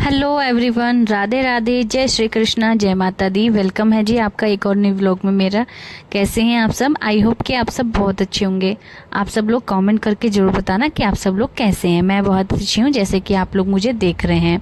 Hello everyone, Radhe Radhe, जय श्री कृष्णा, जय माता दी। वेलकम है जी आपका एक और न्यू व्लॉग में मेरा। कैसे हैं आप सब? आई होप कि आप सब बहुत अच्छे होंगे। आप सब लोग कमेंट करके ज़रूर बताना कि आप सब लोग कैसे हैं। मैं बहुत अच्छी हूँ, जैसे कि आप लोग मुझे देख रहे हैं।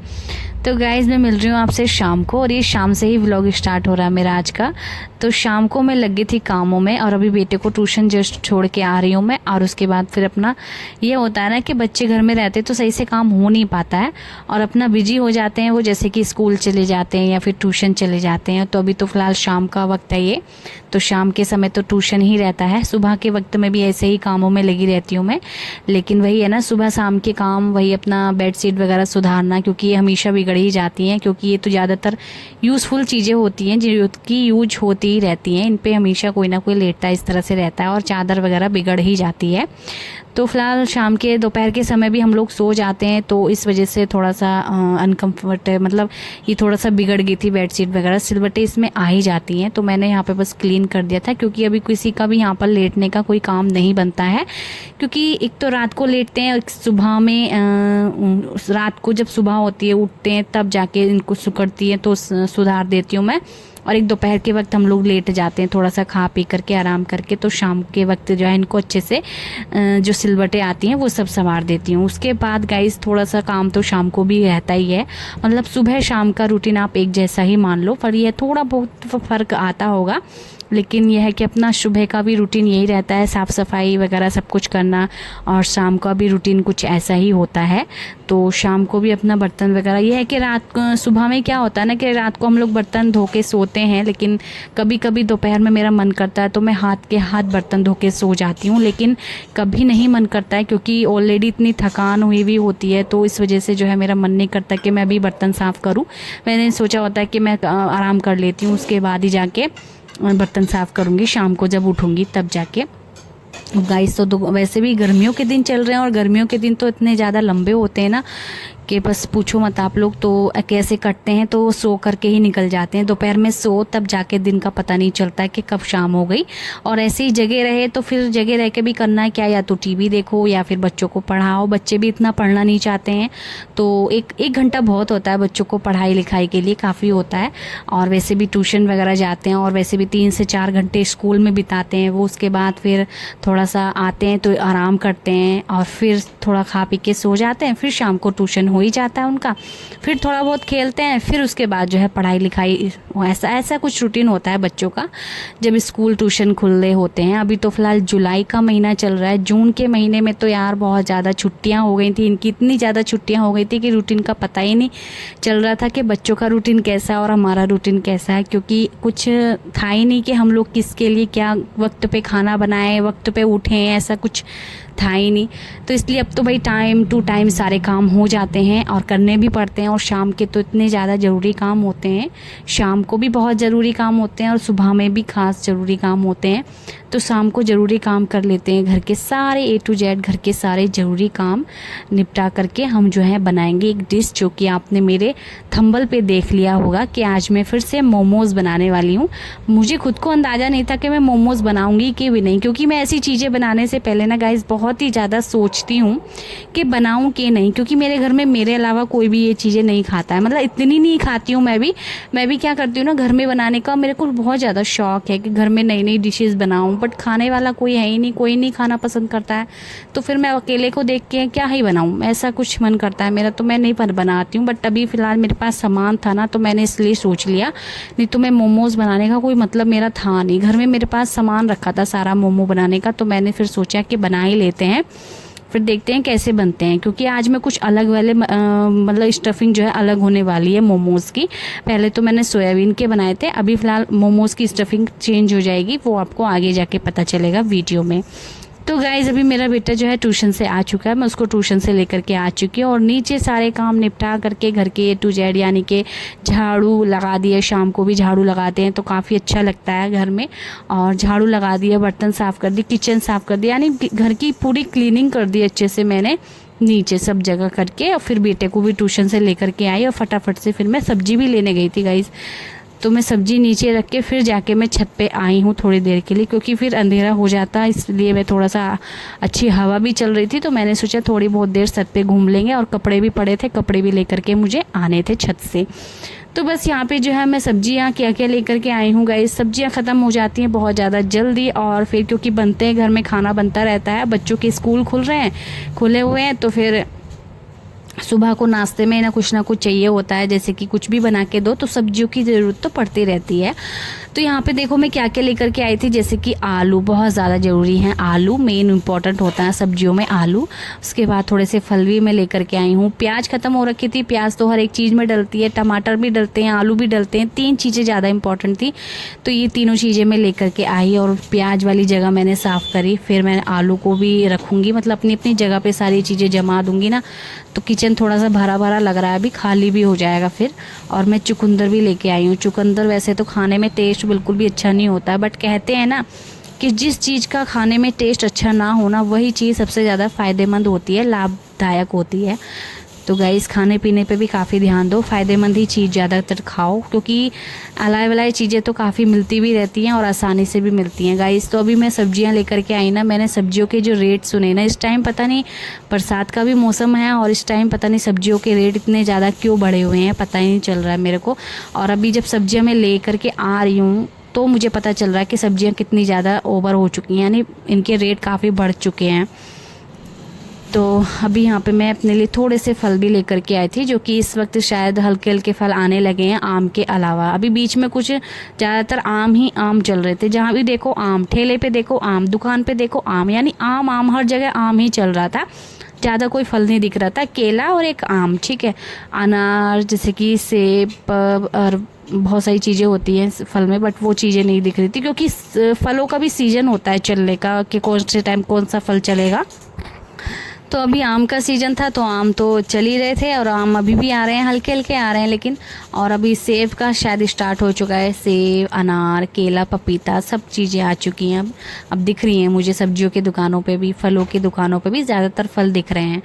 तो गाइज़, मैं मिल रही हूँ आपसे शाम को, और ये शाम से ही व्लॉग स्टार्ट हो रहा है मेरा आज का। तो शाम को मैं लगी थी कामों में, और अभी बेटे को ट्यूशन जस्ट छोड़ के आ रही हूँ मैं। और उसके बाद फिर अपना ये होता है ना कि बच्चे घर में रहते तो सही से काम हो नहीं पाता है, और अपना बिजी हो जाते हैं वो, जैसे कि स्कूल चले जाते हैं या फिर ट्यूशन चले जाते हैं। तो अभी तो फ़िलहाल शाम का वक्त है ये, तो शाम के समय तो ट्यूशन ही रहता है। सुबह के वक्त में भी ऐसे ही कामों में लगी रहती हूँ मैं, लेकिन वही है ना, सुबह शाम के काम वही अपना बेडशीट वगैरह सुधारना, क्योंकि ये हमेशा बिगड़ ही जाती हैं। क्योंकि ये तो ज़्यादातर यूज़फुल चीज़ें होती हैं जिनकी यूज होती ही रहती हैं। इन पे हमेशा कोई ना कोई लेटता इस तरह से रहता है, और चादर वगैरह बिगड़ ही जाती है। तो फ़िलहाल शाम के दोपहर के समय भी हम लोग सो जाते हैं, तो इस वजह से थोड़ा सा अनकम्फर्ट, मतलब ये थोड़ा सा बिगड़ गई थी बेडशीट वगैरह, सिलबटें इसमें आ ही जाती हैं। तो मैंने यहाँ पे बस क्लीन कर दिया था, क्योंकि अभी किसी का भी यहाँ पर लेटने का कोई काम नहीं बनता है। क्योंकि एक तो रात को लेटते हैं, एक सुबह में रात को जब सुबह होती है उठते हैं तब जाके इनको सुकड़ती है, तो सुधार देती हूँ मैं। और एक दोपहर के वक्त हम लोग लेट जाते हैं थोड़ा सा खा पी करके, आराम करके। तो शाम के वक्त जो है इनको अच्छे से जो सिलबटें आती हैं वो सब संवार देती हूँ। उसके बाद गाइस थोड़ा सा काम तो शाम को भी रहता ही है, मतलब सुबह शाम का रूटीन आप एक जैसा ही मान लो, पर यह थोड़ा बहुत फ़र्क आता होगा। लेकिन यह है कि अपना सुबह का भी रूटीन यही रहता है, साफ़ सफाई वगैरह सब कुछ करना, और शाम का भी रूटीन कुछ ऐसा ही होता है। तो शाम को भी अपना बर्तन वगैरह, यह है कि सुबह में क्या होता है ना कि रात को हम लोग बर्तन धो के सोते हैं, लेकिन कभी कभी दोपहर में मेरा मन करता है तो मैं हाथ के हाथ बर्तन धो के सो जाती हूँ। लेकिन कभी नहीं मन करता है, क्योंकि ऑलरेडी इतनी थकान हुई हुई होती है, तो इस वजह से जो है मेरा मन नहीं करता कि मैं अभी बर्तन साफ़ करूँ। मैंने सोचा होता है कि मैं आराम कर लेती हूँ, उसके बाद ही जाके बर्तन साफ़ करूँगी, शाम को जब उठूँगी तब जाके। गाइस तो वैसे भी गर्मियों के दिन चल रहे हैं, और गर्मियों के दिन तो इतने ज़्यादा लंबे होते हैं ना कि बस पूछो मत आप लोग। तो कैसे कटते हैं, तो सो करके ही निकल जाते हैं। दोपहर में सो तब जाके दिन का पता नहीं चलता है कि कब शाम हो गई। और ऐसे ही जगह रहे तो फिर जगह रह के भी करना है क्या, या तो टीवी देखो या फिर बच्चों को पढ़ाओ। बच्चे भी इतना पढ़ना नहीं चाहते हैं, तो एक घंटा बहुत होता है बच्चों को पढ़ाई लिखाई के लिए, काफ़ी होता है। और वैसे भी ट्यूशन वगैरह जाते हैं, और वैसे भी 3 से 4 घंटे स्कूल में बिताते हैं वो। उसके बाद फिर थोड़ा सा आते हैं तो आराम करते हैं, और फिर थोड़ा खा पी के सो जाते हैं। फिर शाम को ट्यूशन हो ही जाता है उनका, फिर थोड़ा बहुत खेलते हैं, फिर उसके बाद जो है पढ़ाई लिखाई, ऐसा कुछ रूटीन होता है बच्चों का जब स्कूल ट्यूशन खुले होते हैं। अभी तो फ़िलहाल जुलाई का महीना चल रहा है, जून के महीने में तो यार बहुत ज़्यादा छुट्टियां हो गई थी इनकी, इतनी ज़्यादा छुट्टियां हो गई थी कि रूटीन का पता ही नहीं चल रहा था कि बच्चों का रूटीन कैसा है और हमारा रूटीन कैसा है। क्योंकि कुछ था ही नहीं कि हम लोग किसके लिए क्या वक्त पे खाना बनाएं, वक्त पे उठें, ऐसा कुछ था ही नहीं। तो इसलिए अब तो भाई टाइम टू टाइम सारे काम हो जाते हैं, और करने भी पड़ते हैं। और शाम के तो इतने ज़्यादा ज़रूरी काम होते हैं, शाम को भी बहुत ज़रूरी काम होते हैं, और सुबह में भी ख़ास ज़रूरी काम होते हैं। तो शाम को ज़रूरी काम कर लेते हैं, घर के सारे A to Z घर के सारे ज़रूरी काम निपटा करके हम जो है बनाएंगे एक डिश, जो कि आपने मेरे थंबनेल पे देख लिया होगा कि आज मैं फिर से मोमोज़ बनाने वाली हूँ। मुझे खुद को अंदाज़ा नहीं था कि मैं मोमोज़ बनाऊँगी कि भी नहीं, क्योंकि मैं ऐसी चीज़ें बनाने से पहले ना गाइस बहुत ही ज़्यादा सोचती हूँ कि बनाऊँ कि नहीं, क्योंकि मेरे घर में मेरे अलावा कोई भी ये चीज़ें नहीं खाता है। मतलब इतनी नहीं खाती हूँ मैं भी क्या करती हूँ ना, घर में बनाने का मेरे को बहुत ज़्यादा शौक़ है कि घर में नई नई डिशेज़ बनाऊँ, बट खाने वाला कोई है ही नहीं, कोई नहीं खाना पसंद करता है। तो फिर मैं अकेले को देख के क्या ही बनाऊँ, ऐसा कुछ मन करता है मेरा, तो मैं नहीं बनाती हूँ। बट अभी फ़िलहाल मेरे पास सामान था ना, तो मैंने इसलिए सोच लिया, नहीं तो मैं मोमोज़ बनाने का कोई मतलब मेरा था नहीं। घर में मेरे पास सामान रखा था सारा मोमो बनाने का, तो मैंने फिर सोचा कि बना ही लेते हैं, फिर देखते हैं कैसे बनते हैं। क्योंकि आज मैं कुछ अलग वाले मतलब स्टफिंग जो है अलग होने वाली है मोमोज़ की। पहले तो मैंने सोयाबीन के बनाए थे, अभी फ़िलहाल मोमोज़ की स्टफिंग चेंज हो जाएगी, वो आपको आगे जाके पता चलेगा वीडियो में। तो गाइज़ अभी मेरा बेटा जो है ट्यूशन से आ चुका है, मैं उसको ट्यूशन से लेकर के आ चुकी हूँ, और नीचे सारे काम निपटा करके घर के A to Z यानी कि झाड़ू लगा दिए। शाम को भी झाड़ू लगाते हैं तो काफ़ी अच्छा लगता है घर में, और झाड़ू लगा दिया, बर्तन साफ़ कर दी, किचन साफ़ कर दिया, यानी घर की पूरी क्लीनिंग कर दी अच्छे से मैंने नीचे सब जगह करके। और फिर बेटे को भी ट्यूशन से लेकर के आई, और फटाफट से फिर मैं सब्जी भी लेने गई थी गाइज़। तो मैं सब्जी नीचे रख के फिर जाके मैं छत पे आई हूँ थोड़ी देर के लिए, क्योंकि फिर अंधेरा हो जाता, इसलिए मैं थोड़ा सा, अच्छी हवा भी चल रही थी तो मैंने सोचा थोड़ी बहुत देर छत पे घूम लेंगे। और कपड़े भी पड़े थे, कपड़े भी लेकर के मुझे आने थे छत से। तो बस यहाँ पे जो है मैं सब्जियाँ क्या क्या लेकर के आई हूँ गाइस। सब्जियाँ ख़त्म हो जाती हैं बहुत ज़्यादा जल्दी, और फिर क्योंकि बनते हैं घर में, खाना बनता रहता है, बच्चों के स्कूल खुले हुए हैं, तो फिर सुबह को नाश्ते में ना कुछ चाहिए होता है, जैसे कि कुछ भी बना के दो, तो सब्जियों की ज़रूरत तो पड़ती रहती है। तो यहाँ पे देखो मैं क्या क्या लेकर के आई थी, जैसे कि आलू बहुत ज़्यादा ज़रूरी हैं, आलू मेन इम्पॉर्टेंट होता है सब्जियों में, आलू। उसके बाद थोड़े से फल भी मैं लेकर के आई हूँ। प्याज ख़त्म हो रखी थी, प्याज तो हर एक चीज़ में डलती है, टमाटर भी डलते हैं, आलू भी डलते हैं, 3 चीज़ें ज़्यादा इंपॉर्टेंट थी, तो ये तीनों चीज़ें मैं लेकर के आई। और प्याज वाली जगह मैंने साफ़ करी, फिर मैं आलू को भी रखूँगी, मतलब अपनी अपनी जगह पर सारी चीज़ें जमा दूँगी ना, तो किचन थोड़ा सा भरा भरा लग रहा है, अभी खाली भी हो जाएगा फिर। और मैं चुकंदर भी लेके आई हूँ। चुकंदर वैसे तो खाने में टेस्ट बिल्कुल भी अच्छा नहीं होता है, बट कहते हैं ना कि जिस चीज़ का खाने में टेस्ट अच्छा ना होना, वही चीज़ सबसे ज़्यादा फ़ायदेमंद होती है, लाभदायक होती है। तो गाइस खाने पीने पे भी काफ़ी ध्यान दो, फ़ायदेमंद ही चीज़ ज़्यादातर खाओ, क्योंकि अलाय वलाय चीज़ें तो काफ़ी मिलती भी रहती हैं और आसानी से भी मिलती हैं गाइस। तो अभी मैं सब्जियां लेकर के आई ना, मैंने सब्जियों के जो रेट सुने ना, इस टाइम पता नहीं, बरसात का भी मौसम है और इस टाइम पता नहीं सब्जियों के रेट इतने ज़्यादा क्यों बढ़े हुए हैं, पता ही नहीं चल रहा है मेरे को। और अभी जब सब्जियाँ मैं ले कर के आ रही हूँ तो मुझे पता चल रहा है कि सब्जियाँ कितनी ज़्यादा ओवर हो चुकी हैं, यानी इनके रेट काफ़ी बढ़ चुके हैं। तो अभी यहाँ पे मैं अपने लिए थोड़े से फल भी लेकर के आई थी, जो कि इस वक्त शायद हल्के हल्के फल आने लगे हैं आम के अलावा। अभी बीच में कुछ ज़्यादातर आम ही आम चल रहे थे, जहाँ भी देखो आम, ठेले पे देखो आम, दुकान पे देखो आम, यानी आम आम, हर जगह आम ही चल रहा था, ज़्यादा कोई फल नहीं दिख रहा था। केला और एक आम, ठीक है, अनार जैसे कि सेब और बहुत सारी चीज़ें होती हैं फल में, बट वो चीज़ें नहीं दिख रही थी, क्योंकि फलों का भी सीज़न होता है चलने का, कि कौन से टाइम कौन सा फल चलेगा। तो अभी आम का सीज़न था तो आम तो चल ही रहे थे, और आम अभी भी आ रहे हैं, हल्के हल्के आ रहे हैं लेकिन। और अभी सेब का शायद स्टार्ट हो चुका है, सेब, अनार, केला, पपीता, सब चीज़ें आ चुकी हैं अब दिख रही हैं मुझे सब्जियों की दुकानों पे भी, फलों की दुकानों पे भी ज़्यादातर फल दिख रहे हैं।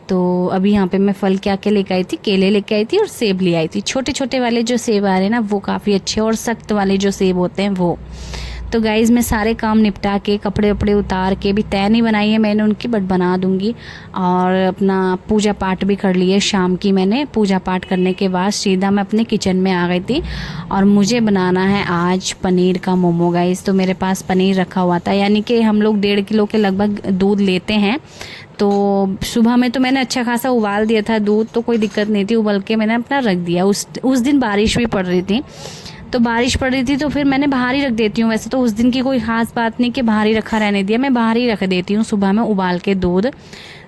तो अभी यहाँ पे मैं फल क्या क्या लेकर आई थी, केले लेकर आई थी और सेब ले आई थी। छोटे छोटे वाले जो सेब आ रहे हैं ना वो काफ़ी अच्छे, और सख्त वाले जो सेब होते हैं वो। तो गाइज़ मैं सारे काम निपटा के, कपड़े वपड़े उतार के, भी तय नहीं बनाई है मैंने उनकी, बट बना दूंगी। और अपना पूजा पाठ भी कर लिए शाम की मैंने। पूजा पाठ करने के बाद सीधा मैं अपने किचन में आ गई थी, और मुझे बनाना है आज पनीर का मोमो गाइज़। तो मेरे पास पनीर रखा हुआ था, यानी कि हम लोग 1.5 किलो के लगभग दूध लेते हैं। तो सुबह में तो मैंने अच्छा खासा उबाल दिया था दूध, तो कोई दिक्कत नहीं थी, उबल के मैंने अपना रख दिया। उस दिन बारिश भी पड़ रही थी, तो बारिश पड़ रही थी तो फिर मैंने बाहर ही रख देती हूँ। वैसे तो उस दिन की कोई ख़ास बात नहीं कि बाहर ही रखा रहने दिया, मैं बाहर ही रख देती हूँ सुबह में उबाल के दूध।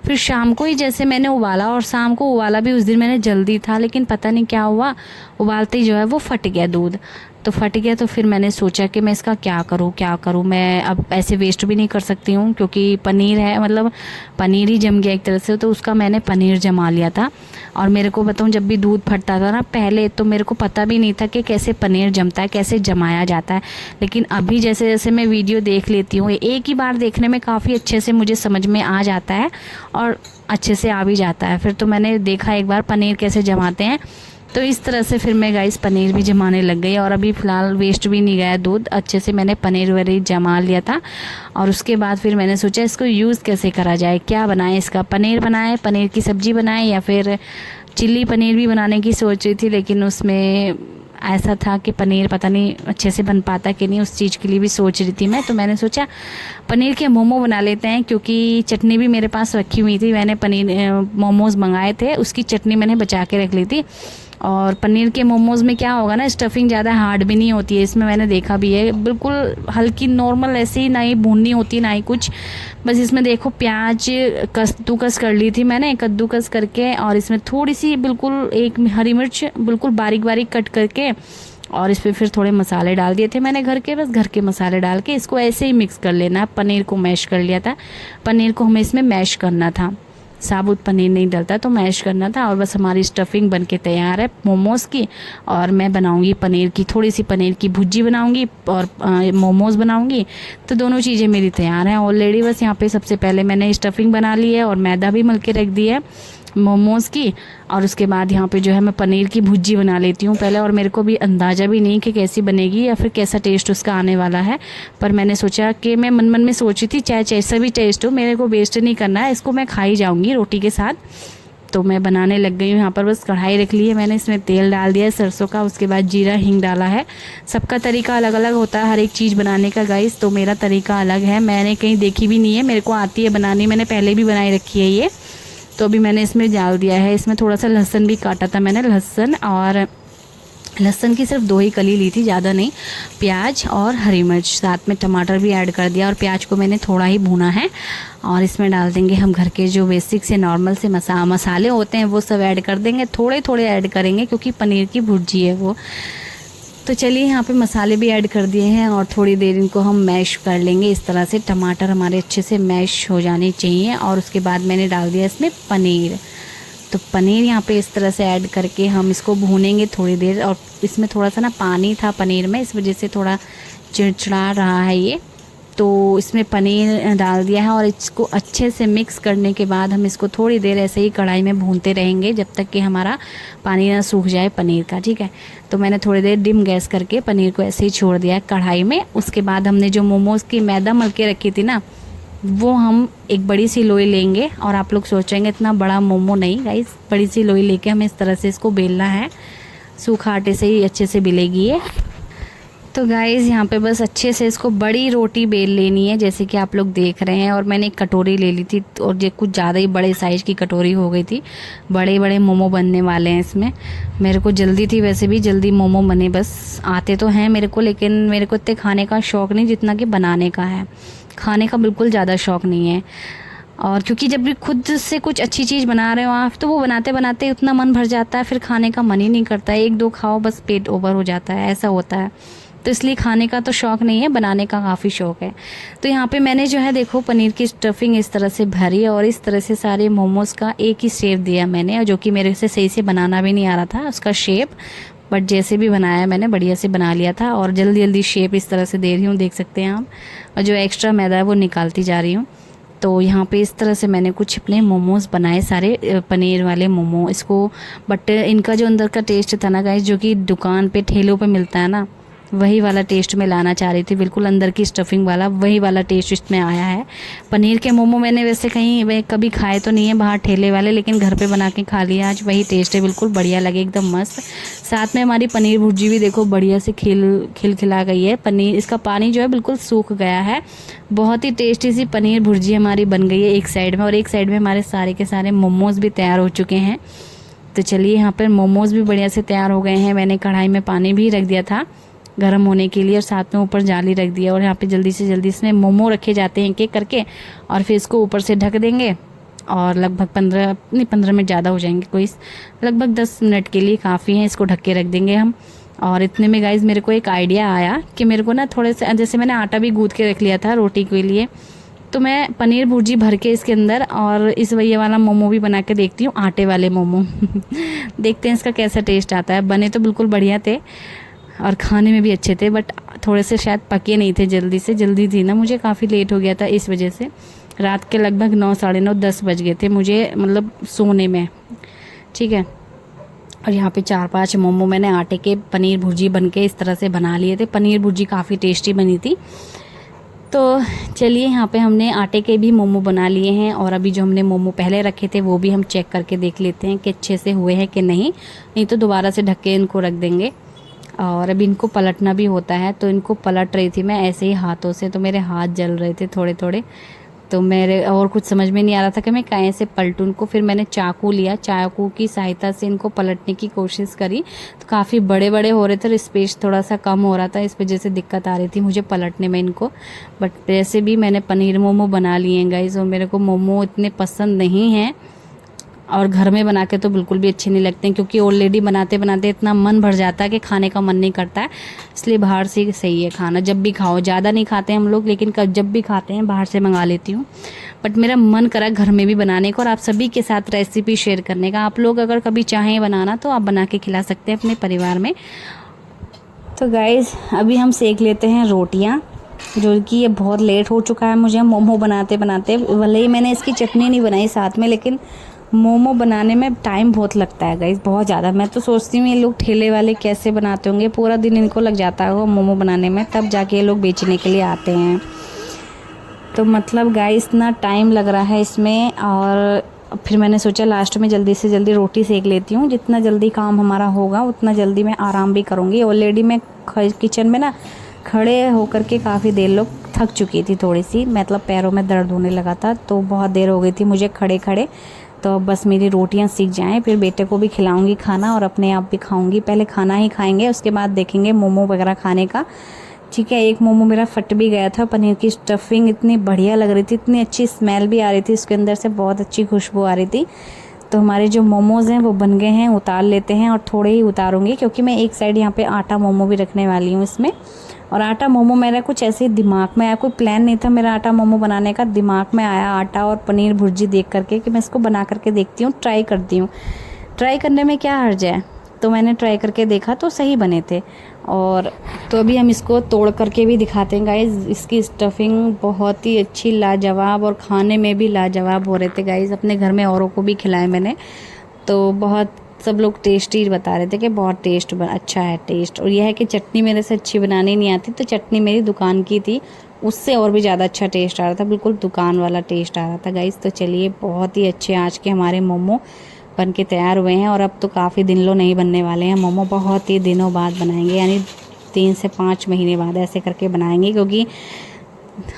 फिर शाम को ही जैसे मैंने उबाला, और शाम को उबाला भी उस दिन मैंने जल्दी था, लेकिन पता नहीं क्या हुआ, उबालते ही जो है वो फट गया दूध। तो फट गया तो फिर मैंने सोचा कि मैं इसका क्या करूँ, मैं अब ऐसे वेस्ट भी नहीं कर सकती हूँ, क्योंकि पनीर है, मतलब पनीर ही जम गया एक तरह से, तो उसका मैंने पनीर जमा लिया था। और मेरे को बताऊँ, जब भी दूध फटता था ना पहले, तो मेरे को पता भी नहीं था कि कैसे पनीर जमता है, कैसे जमाया जाता है। लेकिन अभी जैसे जैसे मैं वीडियो देख लेती हूँ, एक ही बार देखने में काफ़ी अच्छे से मुझे समझ में आ जाता है, और अच्छे से आ भी जाता है। फिर तो मैंने देखा एक बार पनीर कैसे जमाते हैं, तो इस तरह से फिर मैं गाइस पनीर भी जमाने लग गई। और अभी फ़िलहाल वेस्ट भी नहीं गया दूध, अच्छे से मैंने पनीर वगैरह जमा लिया था। और उसके बाद फिर मैंने सोचा इसको यूज़ कैसे करा जाए, क्या बनाएं इसका, पनीर बनाएं, पनीर की सब्ज़ी बनाएं, या फिर चिल्ली पनीर भी बनाने की सोच रही थी। लेकिन उसमें ऐसा था कि पनीर पता नहीं अच्छे से बन पाता कि नहीं, उस चीज़ के लिए भी सोच रही थी मैं। तो मैंने सोचा पनीर के मोमो बना लेते हैं, क्योंकि चटनी भी मेरे पास रखी हुई थी, मैंने पनीर मोमोज़ मंगाए थे, उसकी चटनी मैंने बचा के रख ली थी। और पनीर के मोमोज़ में क्या होगा ना, स्टफिंग ज़्यादा हार्ड भी नहीं होती है इसमें, मैंने देखा भी है, बिल्कुल हल्की नॉर्मल ऐसे ही, ना ही भूननी होती ना ही कुछ। बस इसमें देखो प्याज कद्दूकस कर ली थी मैंने, कद्दूकस करके, और इसमें थोड़ी सी बिल्कुल एक हरी मिर्च बिल्कुल बारीक बारीक कट करके, और इस पर फिर थोड़े मसाले डाल दिए थे मैंने घर के, बस घर के मसाले डाल के इसको ऐसे ही मिक्स कर लेना। पनीर को मैश कर लिया था, पनीर को हमें इसमें मैश करना था, साबुत पनीर नहीं डलता तो मैश करना था। और बस हमारी स्टफिंग बन के तैयार है मोमोज़ की। और मैं बनाऊंगी पनीर की, थोड़ी सी पनीर की भुर्जी बनाऊंगी और मोमोज़ बनाऊंगी। तो दोनों चीज़ें मेरी तैयार हैं ऑलरेडी। बस यहाँ पे सबसे पहले मैंने स्टफिंग बना ली है और मैदा भी मल के रख दिया है। मोमोज़ की। और उसके बाद यहाँ पे जो है मैं पनीर की भुर्जी बना लेती हूँ पहले। और मेरे को भी अंदाज़ा भी नहीं कि कैसी बनेगी या फिर कैसा टेस्ट उसका आने वाला है, पर मैंने सोचा कि मैं मन मन में सोची थी चाहे जैसा भी टेस्ट हो मेरे को वेस्ट नहीं करना है, इसको मैं खा ही जाऊँगी रोटी के साथ। तो मैं बनाने लग गई हूँ। यहाँ पर बस कढ़ाई रख ली है मैंने, इसमें तेल डाल दिया है सरसों का, उसके बाद जीरा हींग डाला है। सबका तरीका अलग अलग होता है हर एक चीज़ बनाने का गाइस, तो मेरा तरीका अलग है, मैंने कहीं देखी भी नहीं है, मेरे को आती है बनानी, मैंने पहले भी बनाई रखी है ये। तो अभी मैंने इसमें डाल दिया है, इसमें थोड़ा सा लहसुन भी काटा था मैंने, लहसुन की सिर्फ 2 ही कली ली थी, ज़्यादा नहीं। प्याज और हरी मिर्च, साथ में टमाटर भी ऐड कर दिया और प्याज को मैंने थोड़ा ही भूना है। और इसमें डाल देंगे हम घर के जो बेसिक से नॉर्मल से मसाले होते हैं वो सब ऐड कर देंगे, थोड़े थोड़े ऐड करेंगे क्योंकि पनीर की भुर्जी है वो। तो चलिए यहाँ पे मसाले भी ऐड कर दिए हैं और थोड़ी देर इनको हम मैश कर लेंगे इस तरह से, टमाटर हमारे अच्छे से मैश हो जाने चाहिए। और उसके बाद मैंने डाल दिया इसमें पनीर। तो पनीर यहाँ पे इस तरह से ऐड करके हम इसको भूनेंगे थोड़ी देर। और इसमें थोड़ा सा ना पानी था पनीर में, इस वजह से थोड़ा चिड़चिड़ा रहा है ये। तो इसमें पनीर डाल दिया है और इसको अच्छे से मिक्स करने के बाद हम इसको थोड़ी देर ऐसे ही कढ़ाई में भूनते रहेंगे जब तक कि हमारा पानी ना सूख जाए पनीर का, ठीक है। तो मैंने थोड़ी देर डिम गैस करके पनीर को ऐसे ही छोड़ दिया है कढ़ाई में। उसके बाद हमने जो मोमोज़ की मैदा मल के रखी थी ना, वो हम एक बड़ी सी लोई लेंगे। और आप लोग सोचेंगे इतना बड़ा मोमो नहीं गाइस, बड़ी सी लोई लेके हमें इस तरह से इसको बेलना है, सूखा आटे से ही अच्छे से बेलेगी ये। तो गाइज़ यहाँ पे बस अच्छे से इसको बड़ी रोटी बेल लेनी है जैसे कि आप लोग देख रहे हैं। और मैंने एक कटोरी ले ली थी और ये कुछ ज़्यादा ही बड़े साइज़ की कटोरी हो गई थी, बड़े बड़े मोमो बनने वाले हैं इसमें। मेरे को जल्दी थी, वैसे भी जल्दी मोमो बने, बस आते तो हैं मेरे को, लेकिन मेरे को इतने खाने का शौक़ नहीं जितना कि बनाने का है। खाने का बिल्कुल ज़्यादा शौक़ नहीं है। और क्योंकि जब भी खुद से कुछ अच्छी चीज़ बना रहे हो आप, तो वो बनाते बनाते उतना मन भर जाता है, फिर खाने का मन ही नहीं करता है, 1-2 खाओ बस पेट ओवर हो जाता है, ऐसा होता है। तो इसलिए खाने का तो शौक़ नहीं है, बनाने का काफ़ी शौक़ है। तो यहाँ पे मैंने जो है देखो पनीर की स्टफिंग इस तरह से भरी और इस तरह से सारे मोमोज़ का एक ही शेप दिया मैंने, और जो कि मेरे से सही से बनाना भी नहीं आ रहा था उसका शेप, बट जैसे भी बनाया मैंने बढ़िया से बना लिया था। और जल्दी जल्दी शेप इस तरह से दे रही हूँ, देख सकते हैं आप। और जो एक्स्ट्रा मैदा है वो निकालती जा रही हूँ। तो यहाँ पे इस तरह से मैंने कुछ अपने मोमोज़ बनाए, सारे पनीर वाले मोमो इसको। बट इनका जो अंदर का टेस्ट था ना गाइस, जो कि दुकान पे ठेलों पे मिलता है ना, वही वाला टेस्ट मैं लाना चाह रही थी, बिल्कुल अंदर की स्टफिंग वाला वही वाला टेस्ट इसमें आया है। पनीर के मोमो मैंने वैसे कहीं कभी खाए तो नहीं है बाहर ठेले वाले, लेकिन घर पे बना के खा लिया आज, वही टेस्ट है, बिल्कुल बढ़िया लगे, एकदम मस्त। साथ में हमारी पनीर भुर्जी भी देखो बढ़िया से खिला गई है। पनीर इसका पानी जो है बिल्कुल सूख गया है। बहुत ही टेस्टी सी पनीर भुर्जी हमारी बन गई है एक साइड में, और एक साइड में हमारे सारे के सारे मोमोज़ भी तैयार हो चुके हैं। तो चलिए यहाँ पर मोमोज़ भी बढ़िया से तैयार हो गए हैं। मैंने कढ़ाई में पानी भी रख दिया था गर्म होने के लिए, और साथ में ऊपर जाली रख दिया। और यहाँ पे जल्दी से जल्दी इसमें मोमो रखे जाते हैं एक एक करके, और फिर इसको ऊपर से ढक देंगे। और लगभग 15 मिनट ज़्यादा हो जाएंगे, कोई लगभग 10 मिनट के लिए काफ़ी है, इसको ढक के रख देंगे हम। और इतने में गाइज़ मेरे को एक आइडिया आया कि मेरे को ना थोड़े से, जैसे मैंने आटा भी गूँथ के रख लिया था रोटी के लिए, तो मैं पनीर भुर्जी भर के इसके अंदर और इस ये वाला मोमो भी बना के देखती हूँ, आटे वाले मोमो देखते हैं इसका कैसा टेस्ट आता है। बने तो बिल्कुल बढ़िया थे और खाने में भी अच्छे थे, बट थोड़े से शायद पके नहीं थे, जल्दी थी ना, मुझे काफ़ी लेट हो गया था, इस वजह से रात के लगभग 9, साढ़े 9, 10 बज गए थे मुझे, मतलब सोने में, ठीक है। और यहाँ पे 4-5 मोमो मैंने आटे के पनीर भुर्जी बन के इस तरह से बना लिए थे। पनीर भुर्जी काफ़ी टेस्टी बनी थी। तो चलिए यहाँ पे हमने आटे के भी मोमो बना लिए हैं, और अभी जो हमने मोमो पहले रखे थे वो भी हम चेक करके देख लेते हैं कि अच्छे से हुए हैं कि नहीं तो दोबारा से ढक के इनको रख देंगे। और अभी इनको पलटना भी होता है, तो इनको पलट रही थी मैं ऐसे ही हाथों से, तो मेरे हाथ जल रहे थे थोड़े थोड़े, तो मेरे और कुछ समझ में नहीं आ रहा था कि मैं कैसे पलटूं इनको। फिर मैंने चाकू लिया, चाकू की सहायता से इनको पलटने की कोशिश करी, तो काफ़ी बड़े बड़े हो रहे थे और स्पेस थोड़ा सा कम हो रहा था, इस वजह से दिक्कत आ रही थी मुझे पलटने में इनको। बट वैसे भी मैंने पनीर मोमो बना लिए हैं गाइस, और मेरे को मोमो इतने पसंद नहीं हैं, और घर में बना के तो बिल्कुल भी अच्छे नहीं लगते हैं, क्योंकि ऑलरेडी बनाते बनाते इतना मन भर जाता है कि खाने का मन नहीं करता है। इसलिए बाहर से सही है खाना, जब भी खाओ। ज़्यादा नहीं खाते हैं हम लोग, लेकिन जब भी खाते हैं बाहर से मंगा लेती हूँ। बट मेरा मन करा घर में भी बनाने का और आप सभी के साथ रेसिपी शेयर करने का। आप लोग अगर कभी चाहें बनाना तो आप बना के खिला सकते हैं अपने परिवार में। तो गाइज़ अभी हम सेक लेते हैं रोटियाँ, जो कि ये बहुत लेट हो चुका है मुझे मोमो बनाते बनाते। भले ही मैंने इसकी चटनी नहीं बनाई साथ में, लेकिन मोमो बनाने में टाइम बहुत लगता है गाइस, बहुत ज़्यादा। मैं तो सोचती हूँ ये लोग ठेले वाले कैसे बनाते होंगे, पूरा दिन इनको लग जाता होगा मोमो बनाने में, तब जाके ये लोग बेचने के लिए आते हैं। तो मतलब गाइस इतना टाइम लग रहा है इसमें। और फिर मैंने सोचा लास्ट में जल्दी से जल्दी रोटी सेक लेती हूँ, जितना जल्दी काम हमारा होगा उतना जल्दी मैं आराम भी करूँगी। ऑलरेडी मैं किचन में ना खड़े होकर के काफ़ी देर लोग थक चुकी थी थोड़ी सी, मतलब पैरों में दर्द होने लगा था, तो बहुत देर हो गई थी मुझे खड़े खड़े। तो बस मेरी रोटियां सीख जाएं, फिर बेटे को भी खिलाऊंगी खाना और अपने आप भी खाऊंगी। पहले खाना ही खाएंगे, उसके बाद देखेंगे मोमो वगैरह खाने का, ठीक है। एक मोमो मेरा फट भी गया था, पनीर की स्टफिंग इतनी बढ़िया लग रही थी, इतनी अच्छी स्मेल भी आ रही थी उसके अंदर से, बहुत अच्छी खुशबू आ रही थी। तो हमारे जो मोमोज़ हैं वो बन गए हैं, उतार लेते हैं। और थोड़े ही उतारूंगी क्योंकि मैं एक साइड यहाँ पे आटा मोमो भी रखने वाली हूँ इसमें। और आटा मोमो मेरा कुछ ऐसे ही दिमाग में आया, कोई प्लान नहीं था मेरा आटा मोमो बनाने का, दिमाग में आया आटा और पनीर भुर्जी देख करके कि मैं इसको बना करके देखती हूँ, ट्राई करती हूँ। ट्राई करने में क्या हर्ज है। तो मैंने ट्राई करके देखा तो सही बने थे। और तो अभी हम इसको तोड़ करके भी दिखाते हैं गाइज़। इसकी स्टफिंग बहुत ही अच्छी, लाजवाब, और खाने में भी लाजवाब हो रहे थे गाइज़। अपने घर में औरों को भी खिलाए मैंने, तो बहुत सब लोग टेस्टी बता रहे थे कि बहुत अच्छा है टेस्ट। और यह है कि चटनी मेरे से अच्छी बनानी नहीं आती, तो चटनी मेरी दुकान की थी, उससे और भी ज़्यादा अच्छा टेस्ट आ रहा था, बिल्कुल दुकान वाला टेस्ट आ रहा था गाइज़। तो चलिए, बहुत ही अच्छे आज के हमारे मोमो बन के तैयार हुए हैं। और अब तो काफ़ी दिन लो नहीं बनने वाले हैं मोमो, बहुत ही दिनों बाद बनाएंगे, यानी 3 से 5 महीने बाद ऐसे करके बनाएंगे। क्योंकि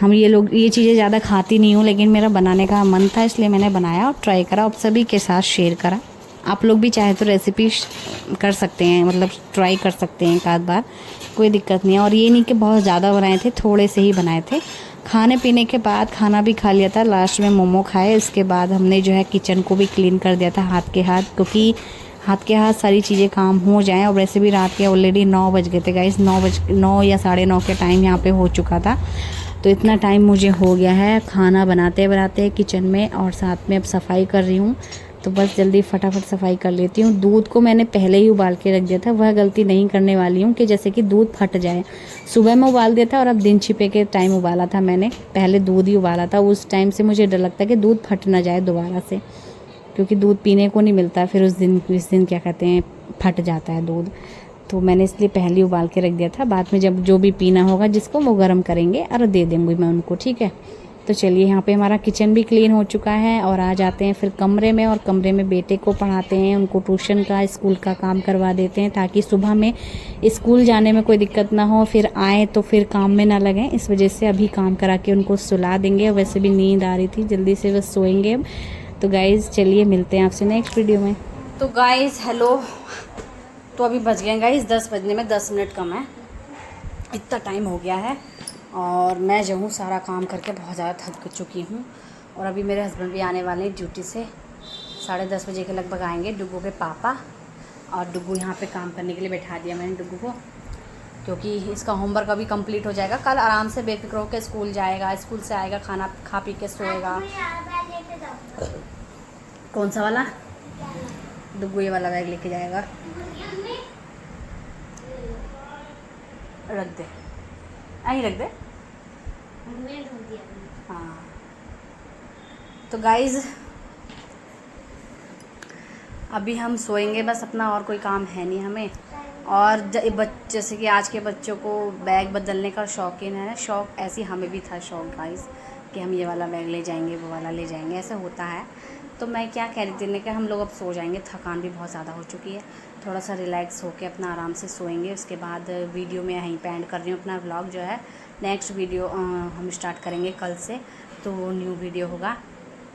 हम ये चीज़ें ज़्यादा खाती नहीं हूँ, लेकिन मेरा बनाने का मन था इसलिए मैंने बनाया और ट्राई करा और सभी के साथ शेयर करा। आप लोग भी चाहे तो रेसिपी कर सकते हैं, मतलब ट्राई कर सकते हैं एक आध बार, कोई दिक्कत नहीं है। और ये नहीं कि बहुत ज़्यादा बनाए थे, थोड़े से ही बनाए थे। खाने पीने के बाद खाना भी खा लिया था, लास्ट में मोमो खाए, इसके बाद हमने जो है किचन को भी क्लीन कर दिया था हाथ के हाथ, क्योंकि हाथ के हाथ सारी चीज़ें काम हो जाएं। और वैसे भी रात के ऑलरेडी 9 बज गए थे गाइस, 9 या 9:30 के टाइम यहाँ पे हो चुका था। तो इतना टाइम मुझे हो गया है खाना बनाते बनाते किचन में, और साथ में अब सफाई कर रही हूँ। तो बस जल्दी फटाफट सफाई कर लेती हूँ। दूध को मैंने पहले ही उबाल के रख दिया था, वह गलती नहीं करने वाली हूँ कि जैसे कि दूध फट जाए। सुबह में उबाल दिया था और अब दिन छिपे के टाइम उबाला था मैंने, पहले दूध ही उबाला था। उस टाइम से मुझे डर लगता है कि दूध फट ना जाए दोबारा से, क्योंकि दूध पीने को नहीं मिलता फिर उस दिन क्या कहते हैं, फट जाता है दूध। तो मैंने इसलिए पहले उबाल के रख दिया था, बाद में जब जो भी पीना होगा जिसको, वो गर्म करेंगे और दे देंगी मैं उनको, ठीक है। तो चलिए, यहाँ पे हमारा किचन भी क्लीन हो चुका है और आ जाते हैं फिर कमरे में। और कमरे में बेटे को पढ़ाते हैं, उनको ट्यूशन का, स्कूल का काम करवा देते हैं, ताकि सुबह में स्कूल जाने में कोई दिक्कत ना हो, फिर आए तो फिर काम में ना लगें। इस वजह से अभी काम करा के उनको सुला देंगे। वैसे भी नींद आ रही थी, जल्दी से बस सोएंगे अब। तो गाइज़ चलिए, मिलते हैं आपसे नेक्स्ट वीडियो में। तो गाइज़ हेलो, तो अभी बज गए गाइज़ 10 बजने में 10 मिनट कम है, इतना टाइम हो गया है। और मैं जो हूँ सारा काम करके बहुत ज़्यादा थक चुकी हूँ। और अभी मेरे हस्बैंड भी आने वाले हैं ड्यूटी से, 10:30 बजे के लगभग आएंगे, डुग्गू के पापा। और डुग्गू यहाँ पे काम करने के लिए बैठा दिया मैंने डुग्गू को, क्योंकि इसका होमवर्क अभी कंप्लीट हो जाएगा। कल आराम से बेफिक्र होकर स्कूल जाएगा, स्कूल से आएगा, खाना खा पी के सोएगा। कौन सा वाला? डुग्गू ये वाला बैग लेके जाएगा, रख दे, आई रख दे। हाँ, तो गाइज़ अभी हम सोएंगे बस, अपना और कोई काम है नहीं हमें। और जैसे कि आज के बच्चों को बैग बदलने का शौकीन है, शौक़, ऐसे हमें भी था शौक़ गाइज़ कि हम ये वाला बैग ले जाएंगे, वो वाला ले जाएंगे, ऐसा होता है। तो मैं क्या कह रही थी कि हम लोग अब सो जाएंगे, थकान भी बहुत ज़्यादा हो चुकी है, थोड़ा सा रिलैक्स होकर अपना आराम से सोएंगे। उसके बाद वीडियो में यहीं पे एंड कर रही हूँ अपना व्लॉग जो है। नेक्स्ट वीडियो हम स्टार्ट करेंगे कल से, तो न्यू वीडियो होगा।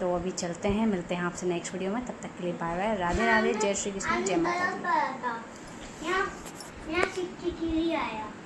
तो अभी चलते हैं, मिलते हैं आपसे नेक्स्ट वीडियो में, तब तक के लिए बाय बाय, राधे राधे, जय श्री कृष्ण, जय माता दी।